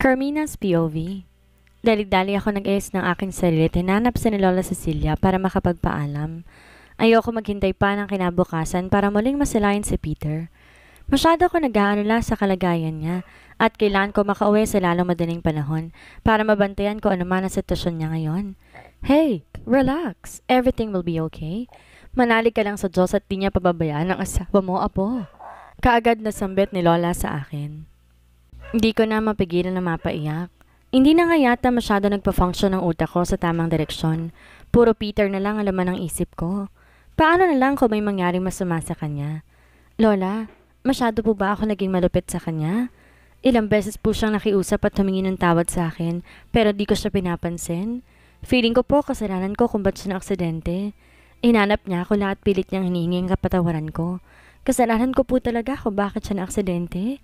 Carmina's POV. Dali-dali ako nag-ayos ng aking sarili at hinanap si ni Lola Cecilia para makapagpaalam. Ayoko maghintay pa ng kinabukasan para muling masilayan si Peter. Masyado ako nag-aalala sa kalagayan niya at kailangan ko makauwi sa lalong madaling panahon para mabantayan ko anuman ang sitwasyon niya ngayon. Hey, relax. Everything will be okay. Manalig ka lang sa Diyos at di niya pababayaan ang asawa mo, apo. Kaagad na sambit ni Lola sa akin. Hindi ko na mapigilan na mapaiyak. Hindi na nga yata masyado nagpa-function ang utak ko sa tamang direksyon. Puro Peter na lang ang laman ng isip ko. Paano na lang kung may mangyaring masama sa kanya? Lola, masyado po ba ako naging malupit sa kanya? Ilang beses po siyang nakiusap at humingi ng tawad sa akin, pero di ko siya pinapansin. Feeling ko po kasalanan ko kung ba't siya na-aksidente. Inanap niya ako lahat pilit niyang hinihingi ang kapatawaran ko. Kasalanan ko po talaga kung bakit siya na-aksidente.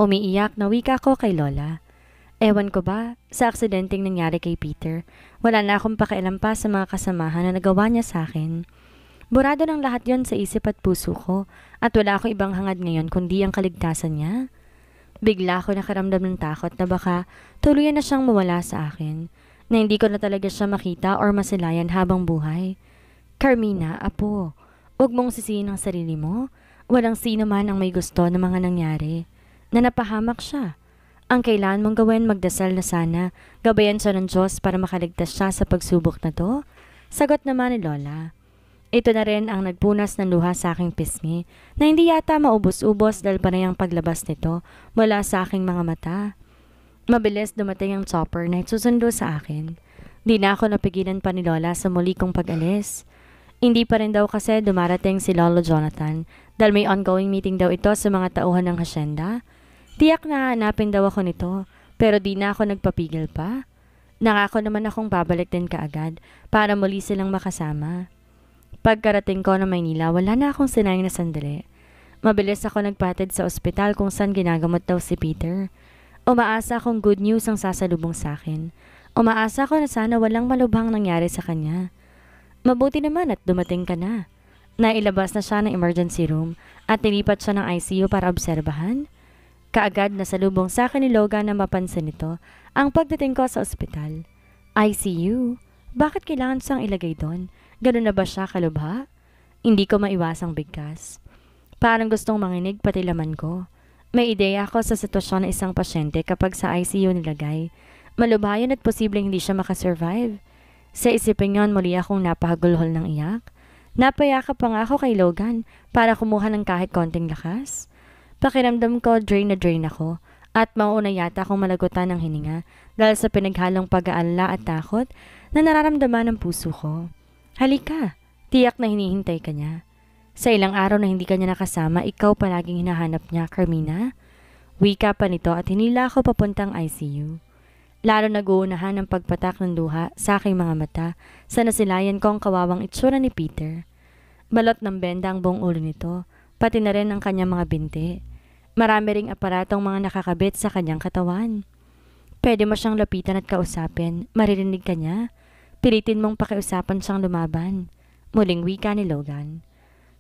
Umiiyak na wika ko kay Lola. Ewan ko ba, sa aksidenteng nangyari kay Peter, wala na akong pakialam pa sa mga kasamahan na nagawa niya sa akin. Burado ng lahat yon sa isip at puso ko at wala akong ibang hangad ngayon kundi ang kaligtasan niya. Bigla ako nakaramdam ng takot na baka tuluyan na siyang mawala sa akin, na hindi ko na talaga siya makita or masilayan habang buhay. Carmina, apo, huwag mong sisihin ang sarili mo. Walang sino man ang may gusto ng mga nangyari. Na napahamak siya. Ang kailangan mong gawin magdasal na sana, gabayan siya ng Diyos para makaligtas siya sa pagsubok na to. Sagot naman ni Lola. Ito na rin ang nagpunas ng luha sa aking pisngi na hindi yata maubos-ubos dahil panayang paglabas nito mula sa aking mga mata. Mabilis dumating ang chopper na susundo sa akin. Di na ako napigilan pa ni Lola sa muli kong pag-alis. Hindi pa rin daw kasi dumarating si Lolo Jonathan dahil may ongoing meeting daw ito sa mga tauhan ng hasyenda. Tiyak na hanapin daw ako nito, pero di na ako nagpapigil pa. Nangako naman akong babalik din kaagad para muli silang makasama. Pagkarating ko ng Maynila, wala na akong sinayang na sandali. Mabilis ako nagpatid sa ospital kung saan ginagamot daw si Peter. Umaasa akong good news ang sasalubong sa akin. Umaasa ko na sana walang malubhang nangyari sa kanya. Mabuti naman at dumating ka na. Nailabas na siya ng emergency room at nilipat siya ng ICU para obserbahan. Kaagad na salubong sa akin ni Logan na mapansin nito ang pagdating ko sa ospital. ICU? Bakit kailangan siyang ilagay doon? Ganun na ba siya kalubha? Hindi ko maiwasang bigkas. Parang gustong manginig pati laman ko. May ideya ako sa sitwasyon ng isang pasyente kapag sa ICU nilagay. Malubha yun at posibleng hindi siya makasurvive. Sa isipin yon muli akong napahagulhol ng iyak. Napayakap pa nga ako kay Logan para kumuha ng kahit konting lakas. Pakiramdam ko drain na drain ako at mauuna yata akong malagutan ng hininga dahil sa pinaghalong pag-aalala at takot na nararamdaman ng puso ko. Halika, tiyak na hinihintay ka niya. Sa ilang araw na hindi ka niya nakasama, ikaw palaging hinahanap niya, Carmina. Wika pa nito at hinila ako papuntang ICU. Lalo nag-uunahan ang pagpatak ng luha sa aking mga mata sa nasilayan ko ang kawawang itsura ni Peter. Balot ng benda ang buong ulo nito, pati na rin ang kanyang mga binti. Marami ring aparatong mga nakakabit sa kanyang katawan. Pwede mo siyang lapitan at kausapin, maririnig ka niya. Pilitin mong pakiusapan siyang lumaban. Muling wika ni Logan.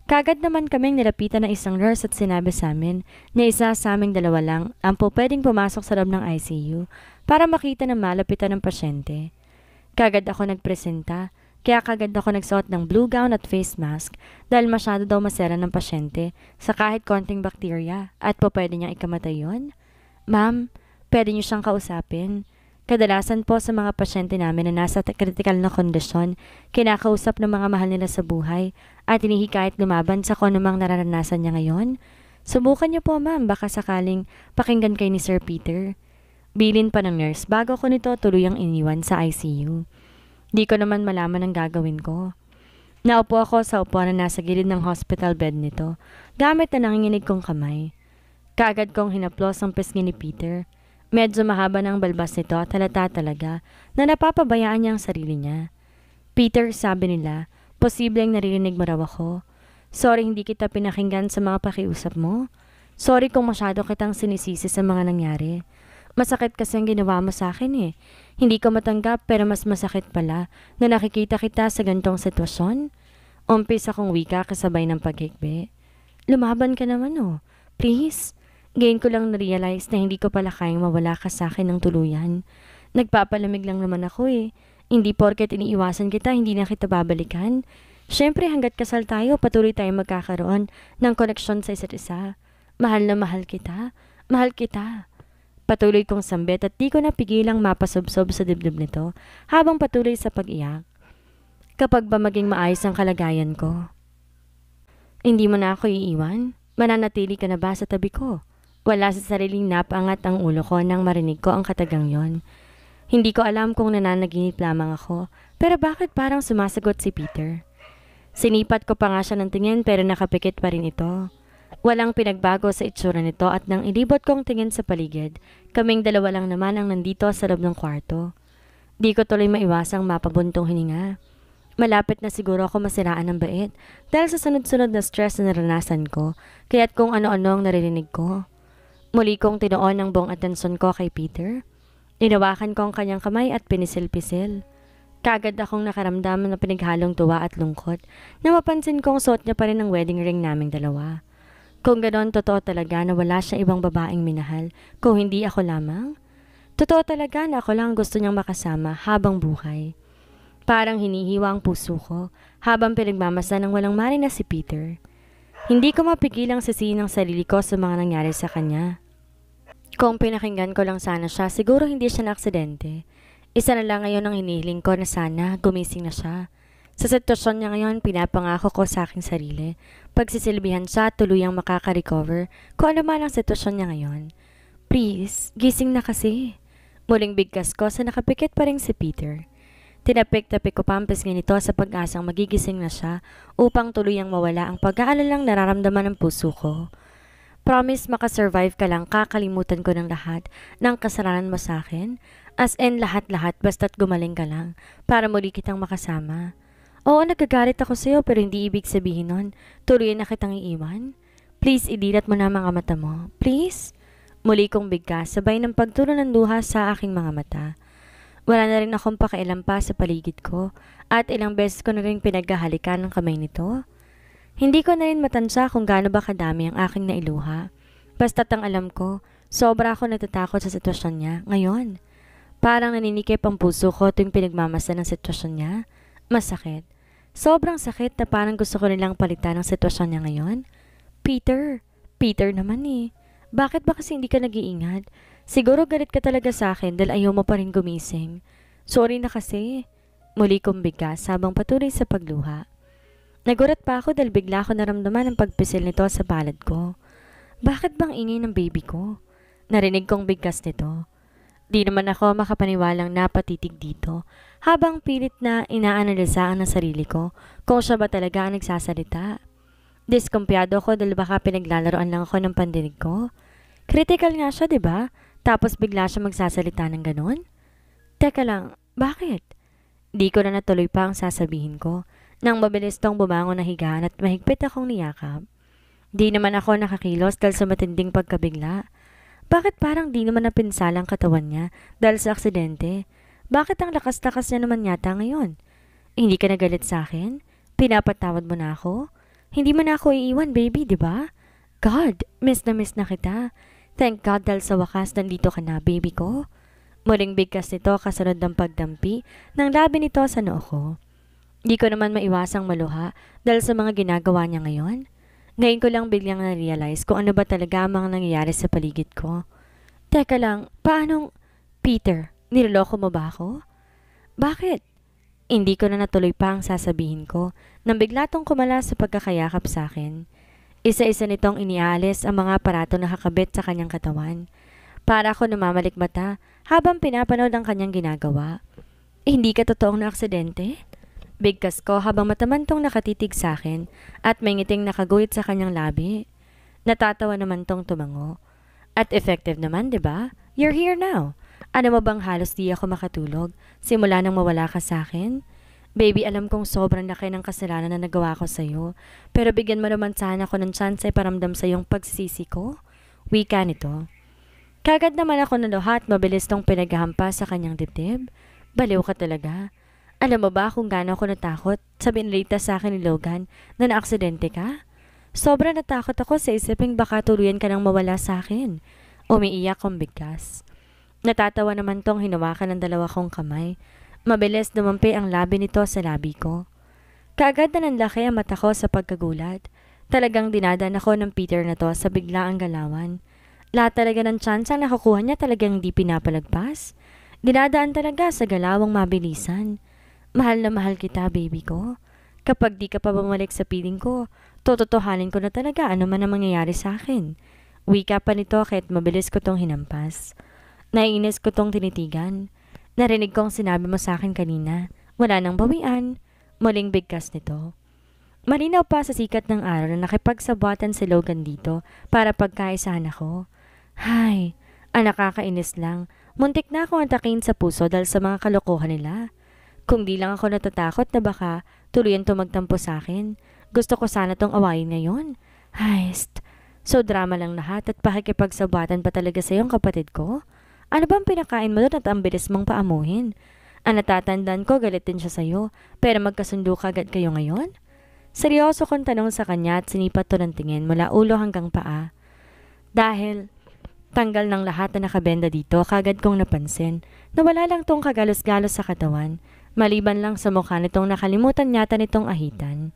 Kagad naman kaming nilapitan ng isang nurse at sinabi sa amin na isa sa aming dalawa lang ang pwedeng pumasok sa loob ng ICU para makita na malapitan ng pasyente. Kagad ako nagpresenta, kaya kagad ako nagsuot ng blue gown at face mask dahil masyado daw masera ng pasyente sa kahit konting bakterya at pwede niyang ikamatay yun. Ma'am, pwede niyo siyang kausapin. Kadalasan po sa mga pasyente namin na nasa kritikal na kondisyon, kinakausap ng mga mahal nila sa buhay at hinihikayat lumaban sa kung anumang nararanasan niya ngayon. Subukan niyo po ma'am, baka sakaling pakinggan kay ni Sir Peter. Bilin pa ng nurse bago ko nito tuluyang iniwan sa ICU. Di ko naman malaman ang gagawin ko. Naupo ako sa upuan na nasa gilid ng hospital bed nito, gamit na nanginginig kong kamay. Kaagad kong hinaplos ang pisngi ni Peter. Medyo mahaba ng balbas nito at halata talaga na napapabayaan niya ang sarili niya. Peter, sabi nila, posibleng naririnig mo raw ako. Sorry hindi kita pinakinggan sa mga pakiusap mo. Sorry kung masyado kitang sinisisi sa mga nangyari. Masakit kasi ang ginawa mo sa akin eh. Hindi ko matanggap pero mas masakit pala na nakikita kita sa gantong sitwasyon. Umpis akong wika kasabay ng paghikbi. Lumaban ka naman oh. Please. Ngayon ko lang na-realize na hindi ko pala kayang mawala ka sa akin ng tuluyan. Nagpapalamig lang naman ako eh. Hindi porket iniiwasan kita, hindi na kita babalikan. Siyempre hanggat kasal tayo, patuloy tayong magkakaroon ng koneksyon sa isa't isa. Mahal na mahal kita. Mahal kita. Patuloy kong sambit at di ko napigilang mapasubsob sa dibdib nito habang patuloy sa pag-iyak. Kapag ba maging maayos ang kalagayan ko? Hindi mo na ako iiwan? Mananatili ka na ba sa tabi ko? Wala sa sariling napaangat ang ulo ko nang marinig ko ang katagang yon. Hindi ko alam kung nananaginip lamang ako, pero bakit parang sumasagot si Peter? Sinipat ko pa nga siya ng tingin pero nakapikit pa rin ito. Walang pinagbago sa itsura nito at nang ilibot kong tingin sa paligid, kaming dalawa lang naman ang nandito sa loob ng kwarto. Di ko tuloy maiwasang mapabuntong hininga. Malapit na siguro ako masiraan ng bait dahil sa sunod-sunod na stress na naranasan ko, kaya't kung ano-ano ang naririnig ko. Muli kong tinuon ang buong atensyon ko kay Peter. Inawakan ko ang kanyang kamay at pinisil-pisil. Kaagad akong nakaramdam na pinaghalong tuwa at lungkot na mapansin kong suot niya pa rin ang wedding ring naming dalawa. Kung ganon, totoo talaga na wala siya ibang babaeng minahal kung hindi ako lamang. Totoo talaga na ako lang gusto niyang makasama habang buhay. Parang hinihiwa ang puso ko habang pinagmamasa ng walang mali na si Peter. Hindi ko mapigilang sisihin ang sarili ko sa mga nangyari sa kanya. Kung pinakinggan ko lang sana siya, siguro hindi siya na aksidente. Isa na lang ngayon ang hinihiling ko na sana gumising na siya. Sa sitwasyon niya ngayon, pinapangako ko sa aking sarili. Pagsisilbihan siya, tuluyang makaka-recover kung ano man ang sitwasyon niya ngayon. Please, gising na kasi. Muling bigkas ko sa nakapikit pa rin si Peter. Tinapik-tapik ko pa ang pisngi nito sa pag-asang magigising na siya upang tuluyang mawala ang pag-aalalang nararamdaman ng puso ko. Promise makasurvive ka lang, kakalimutan ko ng lahat ng kasalanan mo sa akin. As in lahat-lahat basta't gumaling ka lang para muli kitang makasama. Oo, nagagalit ako sa'yo pero hindi ibig sabihin nun tuloy na kitang iiwan. Please, idilat mo na mga mata mo. Please? Muli kong bigkas sabay ng pagtulo ng luha sa aking mga mata. Wala na rin akong pakialam pa sa paligid ko at ilang beses ko na rin pinaghahalikan ng kamay nito. Hindi ko na rin matansya kung gaano ba kadami ang aking nailuha. Basta't ang alam ko, sobra ako natatakot sa sitwasyon niya ngayon. Parang naninikip ang puso ko tuwing pinagmamasa ng sitwasyon niya. Masakit. Sobrang sakit na parang gusto ko nilang palitan ang sitwasyon niya ngayon. Peter. Peter naman eh. Bakit ba kasi hindi ka nag-iingat? Siguro galit ka talaga sa akin dahil ayaw mo pa rin gumising. Sorry na kasi. Muli kong bigkas habang patuloy sa pagluha. Nagulat pa ako dahil bigla ko naramdaman ang pagpisil nito sa palad ko. Bakit bang ingay ng baby ko? Narinig kong bigkas nito. Di naman ako makapaniwalang napatitig dito habang pilit na inaanalisaan ng sarili ko kung siya ba talaga ang nagsasalita. Diskumpiyado ko dahil baka pinaglalaroan lang ako ng pandinig ko. Critical nga siya, diba? Tapos bigla siya magsasalita ng ganon? Teka lang, bakit? Di ko na natuloy pa ang sasabihin ko nang mabilis tong bumangon na higaan at mahigpit akong niyakap. Di naman ako nakakilos dahil sa matinding pagkabigla. Bakit parang di naman napinsala ang katawan niya dahil sa aksidente? Bakit ang lakas-lakas niya naman yata ngayon? Hindi ka nagalit sa akin? Pinapatawad mo na ako? Hindi mo na ako iiwan, baby, di ba? God, miss na kita. Thank God dahil sa wakas nandito ka na, baby ko. Muling bigkas nito kasunod ng pagdampi ng labi nito sa noo ko. Di ko naman maiwasang maluha dahil sa mga ginagawa niya ngayon. Ngayon ko lang biglang na-realize kung ano ba talaga ang mga nangyayari sa paligid ko. Teka lang, paanong... Peter, niloloko mo ba ako? Bakit? Hindi ko na natuloy pa ang sasabihin ko nang bigla tong kumala sa pagkakayakap sa akin. Isa-isa nitong inialis ang mga aparato na nakakabit sa kanyang katawan. Para ako namamalik mata habang pinapanood ang kanyang ginagawa. Hindi ka totoong na aksidente? Bigkas ko habang matamantong nakatitig sa akin at may ngiting nakaguhit sa kanyang labi. Natatawa naman tong tumango. At effective naman, di ba? You're here now. Ano mo bang halos di ako makatulog simula nang mawala ka sa akin? Baby, alam kong sobrang laki ng kasalanan na nagawa ko sa'yo. Pero bigyan mo naman sana ako ng chance ay paramdam sa iyong pagsisisi ko. Wika nito. Kagad naman ako naluha at mabilis tong pinaghahampas sa kanyang dibdib. Baliw ka talaga. Alam mo ba kung gaano ako natakot sa binalita sa akin ni Logan na naaksidente ka? Sobrang natakot ako sa isiping baka tuluyan ka nang mawala sa akin. Umiiyak kong bigkas. Natatawa naman tong hinawakan ng dalawa kong kamay. Mabilis dumampi ang labi nito sa labi ko. Kaagad na nanlaki ang mata ko sa pagkagulat. Talagang dinadaan ako ng Peter na to sa biglaang galawan. Lahat talaga ng tsansa na nakukuha niya talagang di pinapalagpas. Dinadaan talaga sa galawang mabilisan. Mahal na mahal kita, baby ko. Kapag di ka pa bumalik sa piling ko, tototohanin ko na talaga ano man ang mangyayari sa akin. Wika pa nito kahit mabilis ko tong hinampas. Naiinis ko tong tinitigan. Narinig kong sinabi mo sa akin kanina, wala nang bawian. Muling bigkas nito. Malinaw pa sa sikat ng araw na nakipagsabuatan si Logan dito para pagkaisahan ako. Hay, nakakainis lang. Muntik na akong atakin sa puso dahil sa mga kalokohan nila. Kung di lang ako natatakot na baka tuluyan to magtampo sa akin. Gusto ko sana tong awayin ngayon. So drama lang lahat at pakikipagsabuatan pa talaga sa iyong kapatid ko? Ano bang pinakain mo doon at ang bilis mong paamuhin? Ang natatandaan ko galit din siya sa'yo, pero magkasundo ka agad kayo ngayon? Seryoso kong tanong sa kanya at sinipat to ng tingin mula ulo hanggang paa. Dahil tanggal ng lahat na nakabenda dito, kagad kong napansin na wala lang tong kagalos-galos sa katawan, maliban lang sa mukha nitong nakalimutan yata nitong ahitan.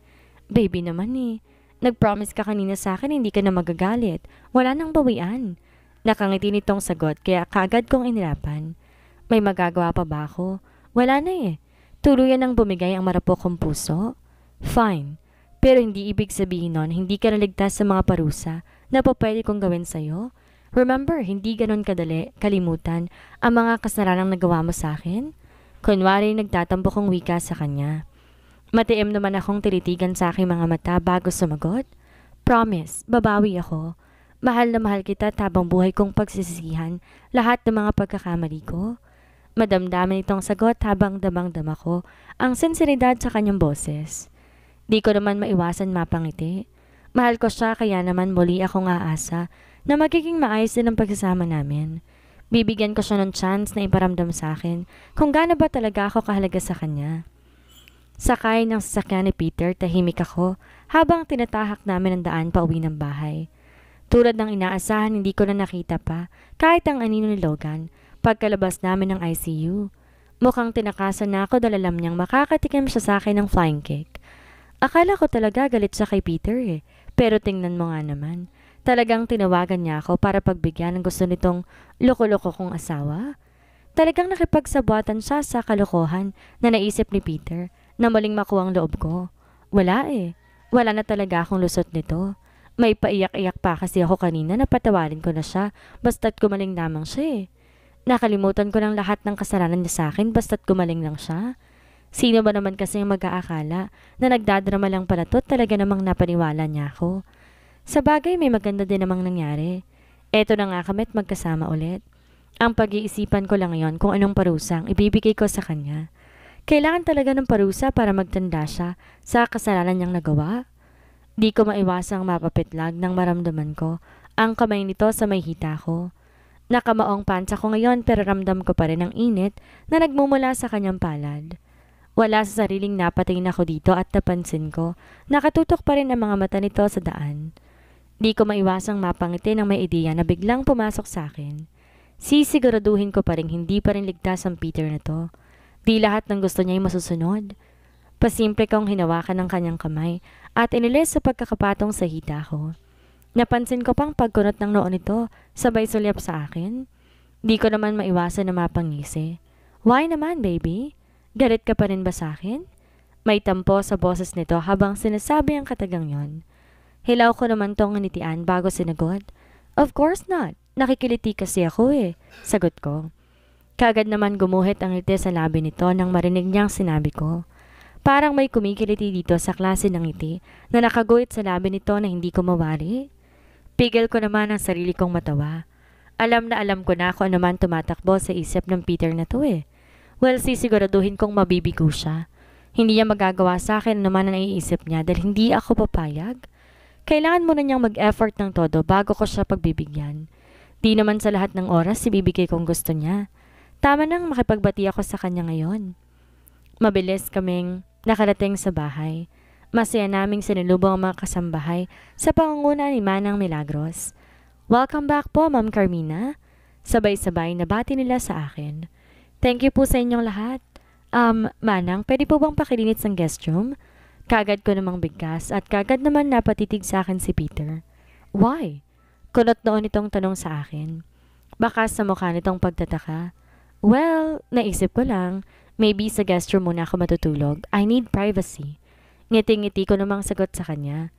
Baby naman eh, nag-promise ka kanina sa akin hindi ka na magagalit, wala nang bawian. Nakangiti nitong sagot kaya kagad kong inirapan. May magagawa pa ba ako? Wala na eh. Tuluyan ang bumigay ang marupok kong puso. Fine. Pero hindi ibig sabihin nun, hindi ka naligtas sa mga parusa na pwede kong gawin sa'yo. Remember, hindi ganon kadali kalimutan ang mga kasaranang nagawa mo sa akin. Kunwari nagtatampo kong wika sa kanya. Matiim naman akong tinitigan sa aking mga mata bago sumagot. Promise, babawi ako. Mahal na mahal kita habang buhay kong pagsisisihan lahat ng mga pagkakamali ko. Madamdamin itong sagot habang damang-dama ko ang sinseridad sa kanyang boses. Di ko naman maiwasan mapangiti. Mahal ko siya kaya naman muli akong aasa na magiging maayos din ang pagsasama namin. Bibigyan ko siya ng chance na iparamdam sa akin kung gaano ba talaga ako kahalaga sa kanya. Sakay ng sasakyan ni Peter, tahimik ako habang tinatahak namin ang daan pa uwi ng bahay. Tulad ng inaasahan, hindi ko na nakita pa kahit ang anino ni Logan pagkalabas namin ng ICU. Mukhang tinakasan na ako dahil alam niyang makakatikim siya sa akin ng flying cake. Akala ko talaga galit siya kay Peter eh, pero tingnan mo nga naman. Talagang tinawagan niya ako para pagbigyan ng gusto nitong loko-loko kong asawa. Talagang nakipagsabuatan siya sa kalokohan na naisip ni Peter na muling makuha ang loob ko. Wala eh. Wala na talaga akong lusot nito. May paiyak-iyak pa kasi ako kanina na patawarin ko na siya basta't gumaling lamang siya eh. Nakalimutan ko ng lahat ng kasalanan niya sa akin basta't gumaling lang siya. Sino ba naman kasi ang mag-aakala na nagdadrama lang pala to talaga namang napaniwala niya ako. Sa bagay may maganda din namang nangyari. Eto na nga kami't magkasama ulit. Ang pag-iisipan ko lang ngayon kung anong parusang ibibigay ko sa kanya. Kailangan talaga ng parusa para magtanda siya sa kasalanan niyang nagawa. Di ko maiwasang mapapitlag nang maramdaman ko ang kamay nito sa may hita ko. Nakamaong pansa ko ngayon pero ramdam ko pa rin ang init na nagmumula sa kanyang palad. Wala sa sariling napatingin ako dito at napansin ko, nakatutok pa rin ang mga mata nito sa daan. Di ko maiwasang mapangiti ng may ideya na biglang pumasok sa akin. Sisiguraduhin ko pa rin hindi pa rin ligtas ang Peter na to. Di lahat ng gusto niya ay masusunod. Pasimple kong hinawakan ng kanyang kamay at inilis sa pagkakapatong sa hita ko. Napansin ko pang pagkunot ng noo nito, sabay sulyap sa akin. Di ko naman maiwasan na mapangisi. Why naman, baby? Galit ka pa rin ba sa akin? May tampo sa boses nito habang sinasabi ang katagang yon. Hilaw ko naman tong nitian bago sinagot. Of course not. Nakikiliti kasi ako eh. Sagot ko. Kaagad naman gumuhit ang ngiti sa labi nito nang marinig niyang sinabi ko. Parang may kumikiliti dito sa klase ng ngiti na nakaguhit sa labi nito na hindi ko mawari. Pigil ko naman ang sarili kong matawa. Alam na alam ko na kung ano man tumatakbo sa isip ng Peter na to eh. Well, sisiguraduhin kong mabibigo siya. Hindi niya magagawa sa akin naman ang naiisip niya dahil hindi ako papayag. Kailangan muna niyang mag-effort ng todo bago ko siya pagbibigyan. Di naman sa lahat ng oras ibibigay kong gusto niya. Tama nang makipagbati ako sa kanya ngayon. Mabilis kaming nakarating sa bahay. Masaya naming sinulubong ang mga kasambahay sa pangunguna ni Manang Milagros. Welcome back po, Ma'am Carmina. Sabay-sabay na bati nila sa akin. Thank you po sa inyong lahat. Manang, pwede po bang pakilinis ang guest room? Kagad ko namang bigkas at kagad naman napatitig sa akin si Peter. Why? Kunot noon itong tanong sa akin. Baka sa mukha nitong pagtataka. Well, naisip ko lang, maybe sa guest room muna ako matutulog. I need privacy. Ngiti-ngiti ko namang sagot sa kanya.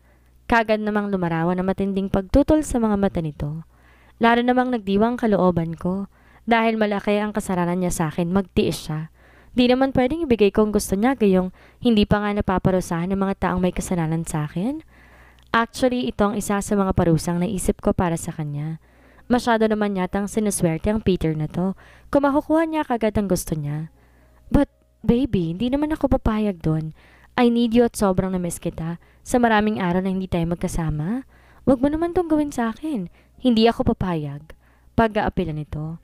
Kagad namang lumarawan na matinding pagtutol sa mga mata nito. Lalo namang nagdiwang kalooban ko. Dahil malaki ang kasalanan niya sa akin, magtiis siya. Di naman pwedeng ibigay ko ang gusto niya gayong hindi pa nga napaparusahan ng mga taong may kasalanan sa akin. Actually, ito ang isa sa mga parusang naisip ko para sa kanya. Masyado naman yatang sinuswerte ang Peter na to kung makukuha niya kagad ang gusto niya. But, baby, hindi naman ako papayag doon. I need you at sobrang na-miss kita sa maraming araw na hindi tayo magkasama. Huwag mo naman tong gawin sa akin. Hindi ako papayag. Pag-aapila nito.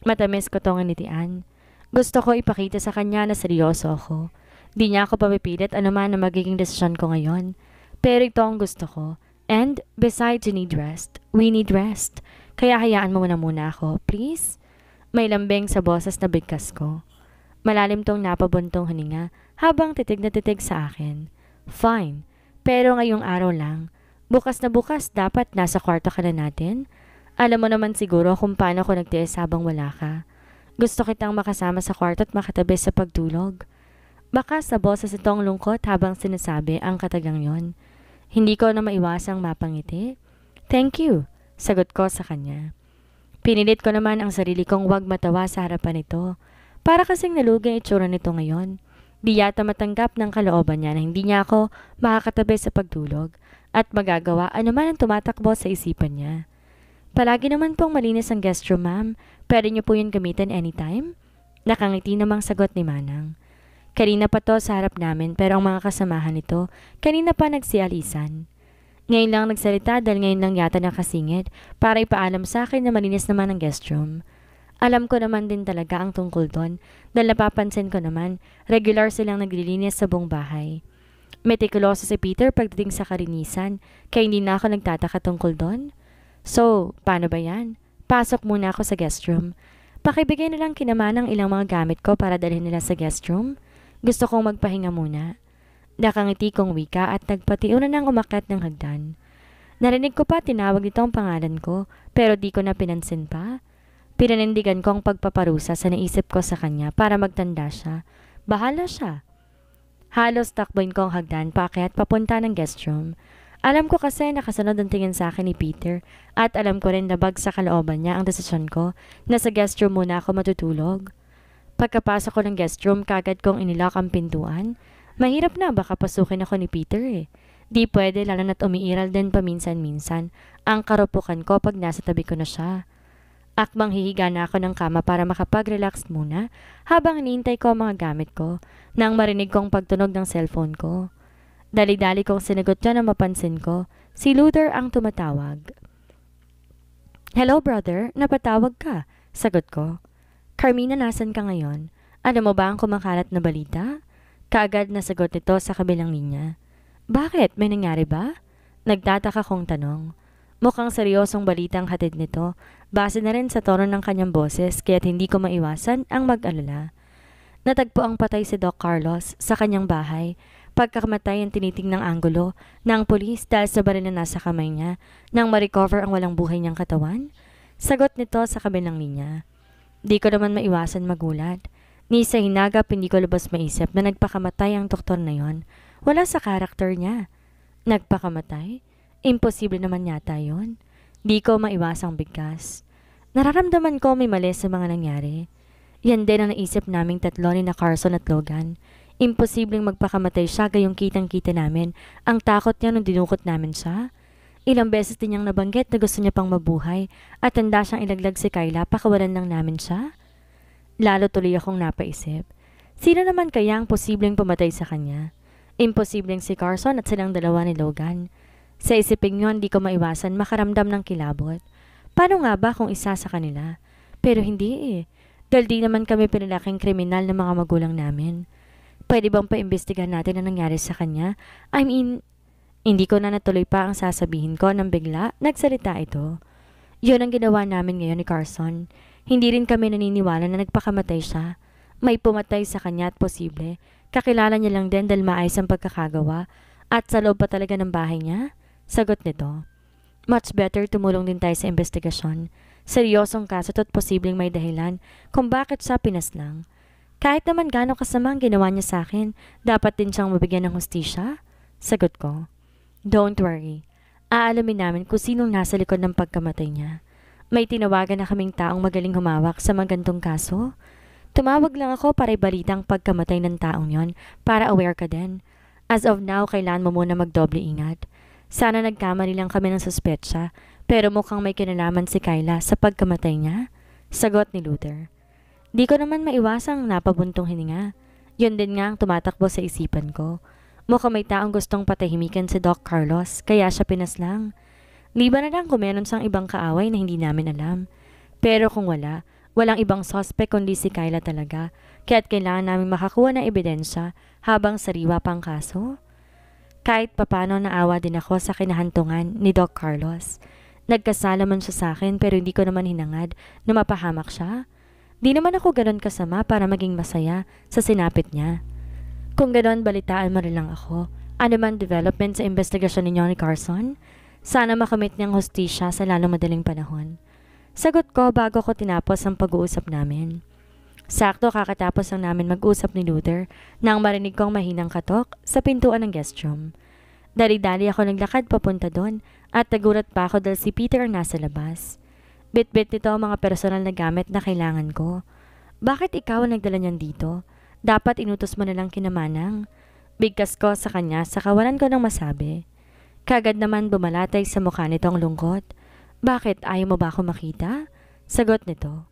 Matamis ko tong initian. Gusto ko ipakita sa kanya na seryoso ako. Di niya ako papipilit anuman na magiging desisyon ko ngayon. Pero ito ang gusto ko. And besides, you need rest. We need rest. Kaya hayaan mo muna ako, please? May lambing sa boses na bigkas ko. Malalim tong napabuntong hininga habang titig na titig sa akin. Fine. Pero ngayong araw lang. Bukas na bukas dapat nasa kwarto ka na natin. Alam mo naman siguro kung paano ko nagtiis habang wala ka. Gusto kitang makasama sa kwarto at makatabi sa pagtulog. Baka sa boses itong lungkot habang sinasabi ang katagang yon. Hindi ko na maiwasang mapangiti. Thank you, sagot ko sa kanya. Pinilit ko naman ang sarili kong wag matawa sa harapan nito. Para kasing nalugi ang itsura nito ngayon. Di yata matanggap ng kalooban niya na hindi niya ako makakatabi sa pagtulog at magagawa anuman ang tumatakbo sa isipan niya. Palagi naman pong malinis ang guest room, ma'am. Pwede niyo po yun gamitin anytime? Nakangiti namang sagot ni Manang. Kanina pa to sa harap namin pero ang mga kasamahan nito kanina pa nagsialisan. Ngayon lang nagsalita dahil ngayon lang yata nakasingit para ipaalam sa akin na malinis naman ang guest room. Alam ko naman din talaga ang tungkol doon dahil napapansin ko naman regular silang naglilinis sa buong bahay. Metikuloso si Peter pagdating sa karinisan kaya hindi na ako nagtataka tungkol doon. So, paano ba yan? Pasok muna ako sa guest room. Pakibigay na lang kinamanang ilang mga gamit ko para dalhin nila sa guest room. Gusto kong magpahinga muna. Nakangiti kong wika at nagpatiuna ng umakyat ng hagdan. Narinig ko pa tinawag nito ang pangalan ko pero di ko na pinansin pa. Pinanindigan ko ang pagpaparusa sa naisip ko sa kanya para magtanda siya. Bahala siya. Halos takboin ko ang hagdan paakyat papunta ng guest room. Alam ko kasi nakasunod ang tingin sa akin ni Peter at alam ko rin na bagsak sa kalooban niya ang desisyon ko na sa guest room muna ako matutulog. Pagkapasok ko ng guest room, kagad kong inilock ang pintuan. Mahirap na baka pasukin ako ni Peter eh. Di pwede lalo na't umiiral din paminsan-minsan ang karupukan ko pag nasa tabi ko na siya. Akbang hihiga na ako ng kama para makapag-relax muna habang hinihintay ko ang mga gamit ko nang marinig kong pagtunog ng cellphone ko. Dali-dali kong sinagot niya na mapansin ko, si Luther ang tumatawag. Hello brother, napatawag ka, sagot ko. Carmina, nasan ka ngayon? Alam mo ba ang kumakalat na balita? Kaagad na sagot nito sa kabilang linya. Bakit? May nangyari ba? Nagtataka kong tanong. Mukhang seryosong balitang hatid nito, base na rin sa tono ng kanyang boses kaya't hindi ko maiwasan ang mag-alala. Natagpo ang patay si Doc Carlos sa kanyang bahay. Pagkakamatay ang tinitingnang anggulo ng pulis dahil sa baril na nasa kamay niya nang ma-recover ang walang buhay niyang katawan. Sagot nito sa kabilang linya. Di ko naman maiwasan magulat. Ni sa hinagap hindi ko lubos maisip na nagpakamatay ang doktor na yon. Wala sa karakter niya. Nagpakamatay? Imposible naman yata yon. Di ko maiwasang bigkas. Nararamdaman ko may mali sa mga nangyari. Yan din ang naisip naming tatlo ni na Carson at Logan. Imposibleng magpakamatay siya gayong kitang-kita namin ang takot niya nung dinukot namin siya. Ilang beses din niyang nabanggit na gusto niya pang mabuhay at handa siyang ilaglag si Kyla pakawalan lang namin siya. Lalo tuloy akong napaisip. Sino naman kaya ang posibleng pumatay sa kanya? Imposibleng si Carson at silang dalawa ni Logan. Sa isiping yon, di ko maiwasan makaramdam ng kilabot. Paano nga ba kung isa sa kanila? Pero hindi eh. Dahil di naman kami pinilaking kriminal ng mga magulang namin. Pwede bang paimbestigahan natin ang nangyari sa kanya? I mean, hindi ko na natuloy pa ang sasabihin ko nang bigla nagsalita ito. Yun ang ginawa namin ngayon ni Carson. Hindi rin kami naniniwala na nagpakamatay siya. May pumatay sa kanya at posible. Kakilala niya lang din dahil maayos ang pagkakagawa. At sa loob pa talaga ng bahay niya? Sagot nito. Much better tumulong din tayo sa investigasyon. Seryosong kaso at posibleng may dahilan kung bakit siya pinaslang. Kahit naman gaano kasama ang ginawa niya sa akin, dapat din siyang mabigyan ng hustisya? Sagot ko. Don't worry. Aalamin namin kung sinong nasa likod ng pagkamatay niya. May tinawagan na kaming taong magaling humawak sa mga gantong kaso. Tumawag lang ako para ibalita ang pagkamatay ng taong yon para aware ka din. As of now, kailangan mo muna magdoble ingat. Sana nagkamali lang kami ng suspetsa, pero mukhang may kinalaman si Kyla sa pagkamatay niya. Sagot ni Luther. Di ko naman maiwasang napabuntong hininga. Yun din nga ang tumatakbo sa isipan ko. Mukhang may taong gustong patahimikan si Doc Carlos, kaya siya pinaslang. Liba na lang kung meron siyang ibang kaaway na hindi namin alam. Pero kung wala, walang ibang suspect kundi si Kyla talaga, kaya't kailangan namin makakuha ng ebidensya habang sariwa pang kaso. Kahit papano naawa din ako sa kinahantungan ni Doc Carlos. Nagkasala man siya sa akin pero hindi ko naman hinangad na mapahamak siya. Di naman ako ganon kasama para maging masaya sa sinapit niya. Kung ganon, balitaan mo rin lang ako. Ano man development sa investigasyon ninyo ni Carson? Sana makamit niyang hustisya sa lalong madaling panahon. Sagot ko bago ko tinapos ang pag-uusap namin. Sakto kakatapos lang namin mag-usap ni Luther nang marinig kong mahinang katok sa pintuan ng guest room. Dali-dali ako naglakad papunta doon at nagulat pa ako dahil si Peter ang nasa labas. Bit-bit nito ang mga personal na gamit na kailangan ko. Bakit ikaw ang nagdala niyan dito? Dapat inutos mo na lang kinamanang. Bigkas ko sa kanya sa kawalan ko ng masabi. Kagad naman bumalatay sa mukha nito ang lungkot. Bakit ayaw mo ba ako makita? Sagot nito.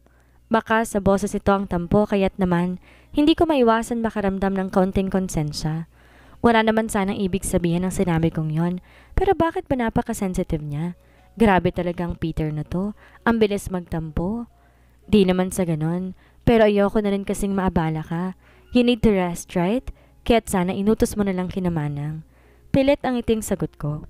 Baka sa boses ito ang tampo kaya't naman hindi ko maiwasan makaramdam ng kaunting konsensya. Wala naman sanang ibig sabihin ng sinabi kong yon, pero bakit ba napaka-sensitive niya? Grabe talagang Peter na to. Ang bilis magtampo. Di naman sa ganon. Pero ayoko na rin kasing maabala ka. You need to rest, right? Kaya't sana inutos mo na lang kinamanang. Pilit ang iting sagot ko.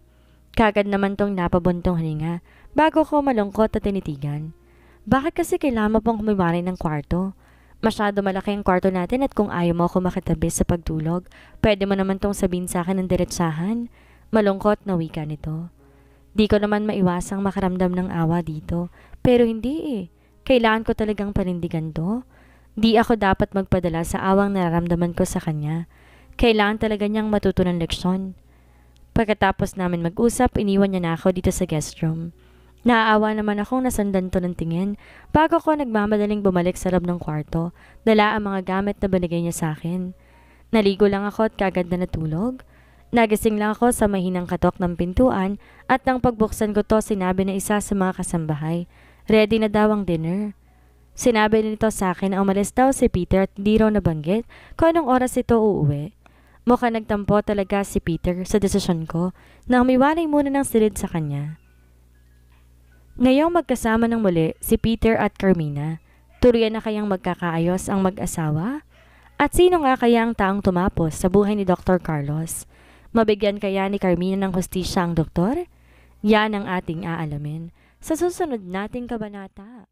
Kagad naman tong napabuntong hininga bago ko malungkot at tinitigan. Bakit kasi kailangan mo pang humiwalay ng kwarto? Masyado malaki ang kwarto natin at kung ayaw mo ako makatabi sa pagtulog, pwede mo naman tong sabihin sa akin ng diretsahan. Malungkot na wika nito. Di ko naman maiwasang makaramdam ng awa dito, pero hindi eh. Kailangan ko talagang panindigan to. Di ako dapat magpadala sa awang nararamdaman ko sa kanya. Kailangan talaga niyang matutunan leksyon. Pagkatapos namin mag-usap, iniwan niya na ako dito sa guest room. Naaawa naman akong nasandan to ng tingin bago ko nagmamadaling bumalik sa loob ng kwarto, dala ang mga gamit na binigay niya sa akin. Naligo lang ako at kagad na natulog. Nagising lang ako sa mahinang katok ng pintuan at nang pagbuksan ko to sinabi na isa sa mga kasambahay, ready na daw ang dinner. Sinabi nito sa akin na umalis daw si Peter at di raw nabanggit kung anong oras ito uuwi. Mukhang nagtampo talaga si Peter sa desisyon ko na humiwalay muna ng silid sa kanya. Ngayong magkasama ng muli si Peter at Carmina, tuluyan na kayang magkakaayos ang mag-asawa? At sino nga kaya ang taong tumapos sa buhay ni Dr. Carlos? Mabigyan kaya ni Carmina ng hustisya ang doktor? Yan ang ating aalamin sa susunod nating kabanata.